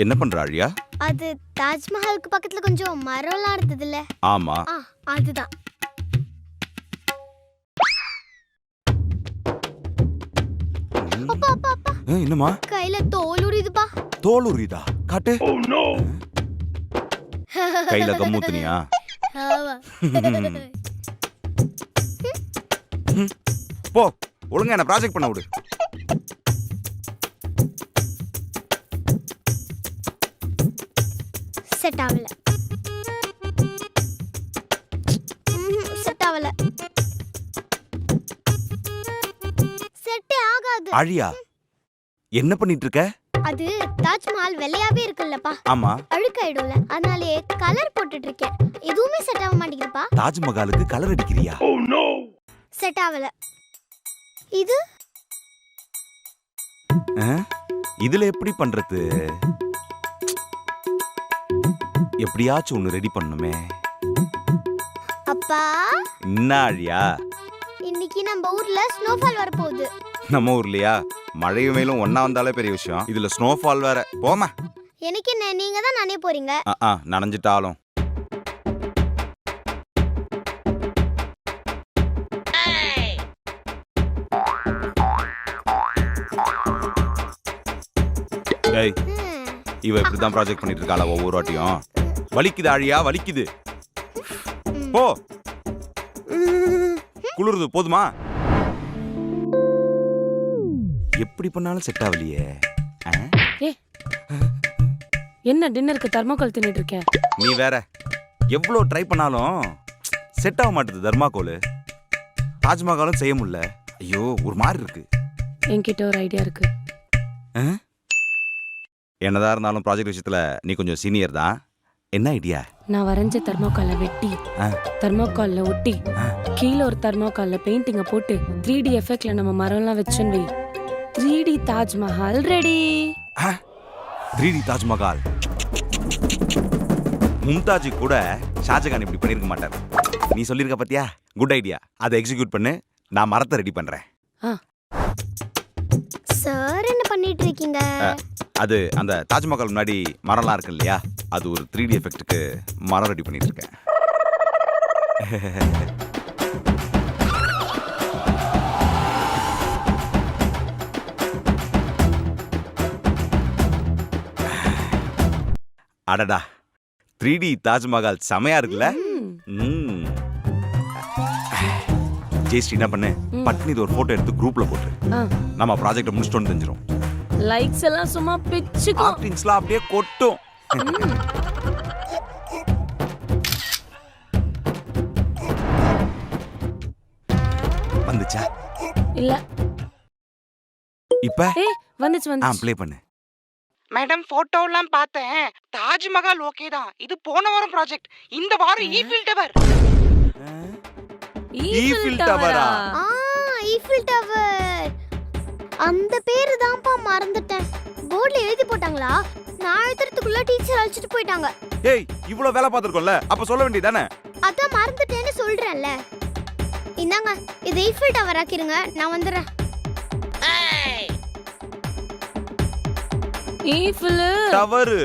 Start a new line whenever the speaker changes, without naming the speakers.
என்ன பண்ற ஆழியா?
அது தாஜ்மஹாலுக்கு பக்கத்துல கொஞ்சம் மரம்லாம் இருந்ததுல்ல,
ஆமா.
அதுதான். அப்பா அப்பா அப்பா,
என்னம்மா?
கையில தோல் உரியுதுப்பா.
தோல் உரியுதா? காட்டு. கையில கம்மூத்துனியா?
ஆமா.
போ, ஒழுங்கா என்ன ப்ராஜெக்ட் பண்ண விடு.
செட் ஆகல. செட் ஆகல. செட்டே ஆகாது.
ஆழியா, என்ன பண்ணிட்டு இருக்க?
அது தாஜ்மஹால் வெள்ளையாவே இருக்குல்லப்பா,
ஆமா.
அழுக்காயிடும்ல, அதனாலே கலர் போட்டுட்டு இருக்கேன். எதுவுமே செட் ஆக மாட்டேங்குதுப்பா.
தாஜ்மஹாலுக்கு கலர் அடிக்கிறியா?
செட் ஆகல. இது
இதுல எப்படி பண்றது? எப்படியாச்சும் ஒண்ணு ரெடி பண்ணுமே.
அப்பா,
என்ன ஆழியா?
இன்னைக்கு நம்ம ஊர்ல ஸ்னோஃபால் வர போகுது.
நம்ம ஊர்லயா? மழையும் வெயிலும் ஒண்ணா வந்தாலே பெரிய விஷயம், இதுல ஸ்னோஃபால் வேற. போமா.
எனக்கு என்ன, நீங்க தான் நனைய போறீங்க.
நனைஞ்சிட்டாலும். ஏய், இவ இப்படிதான் ப்ராஜெக்ட் பண்ணிட்டு இருக்காளா ஒவ்வொரு வாட்டியும்? வலிக்குது ஆழியா, வலிக்குது. போ, குளிருது, போதுமா? எப்படி பண்ணாலும் செட் ஆகலையே.
என்ன டின்னருக்கு தர்மாக்கோல் தின்னுட்டு இருக்கேன்?
நீ வேற, எவ்வளவு ட்ரை பண்ணாலும் செட் ஆக மாட்டுது தர்மாக்கோல். தாஜ்மஹாலும் செய்ய முடியல. ஐயோ, ஒரு மாதிரி இருக்கு.
என்கிட்ட ஒரு ஐடியா இருக்கு.
என்னதான் இருந்தாலும் ப்ராஜெக்ட் விஷயத்துல நீ கொஞ்சம் சீனியர் தான். என்ன ஐடியா?
நான் வரைஞ்ச தர்மாக்கோலை வெட்டி தர்மாக்கோல்ல ஒட்டி கீழே ஒரு தர்மாக்கோல்ல பெயிண்டிங்க போட்டு 3D எஃபெக்ட்ல நம்ம மரம்லாம் வச்சுன்னு வை. 3D Taj Mahal ready.
3D Taj Mahal. Mumtaz கூட ஷாஜகான் இப்படி பண்ணிருக்க மாட்டார். நீ சொல்லிருக்க பாத்தியா? Good idea. அதை எக்ஸிக்யூட் பண்ணு, நான் மரத்தை ரெடி பண்றேன்.
சார், என்ன பண்ணிட்டு இருக்கீங்க?
அது அந்த தாஜ்மஹால் முன்னாடி மரம்லாம் இருக்கு இல்லையா, அது ஒரு 3D எஃபெக்ட்டுக்கு மரம் ரெடி பண்ணிட்டு இருக்கேன். அடடா, 3D தாஜ்மஹால் செமையா இருக்குல்ல? ஜெயஸ்ரீ, என்ன பண்ணு, பட்னி இது ஒரு போட்டோ எடுத்து குரூப்ல போட்டு நம்ம ப்ராஜெக்ட் முடிச்சிட்டோம்னு தெரிஞ்சிரும்.
லைக்ஸ் எல்லாம் சும்மா பிச்சுக்கும்.
ஆர்டிங்ஸ்லாம் அப்படியே கொட்டும். வந்துச்சா?
இல்ல.
இப்ப
வந்துச்சு.
ப்ளே பண்ணு.
மேடம், போட்டோலாம் பார்த்தேன். தாஜ்மஹால் ஓகே தான். இது போன வாரம் ப்ராஜெக்ட். இந்த வாரம் ஈஃபில் டவர்.
ஈஃபில் டவரா?
Eiffel tower. அந்த பேரு தான்ப்பா மறந்துட்டேன். போர்ட்ல எழுதி போட்டாங்களா? நான் எழுதுறதுக்குள்ள டீச்சர் அழைச்சிட்டு போயிட்டாங்க.
ஏய், இவ்வளவு வேலை பார்த்திருக்கோம்ல, அப்ப சொல்ல வேண்டியதானே?
அதான் மறந்துட்டேன்னு சொல்றேன்ல. இந்தாங்க, இது ஈஃபில் டவர் ஆக்கிருங்க, நான் வந்துடுறேன்.
Eiffel
tower.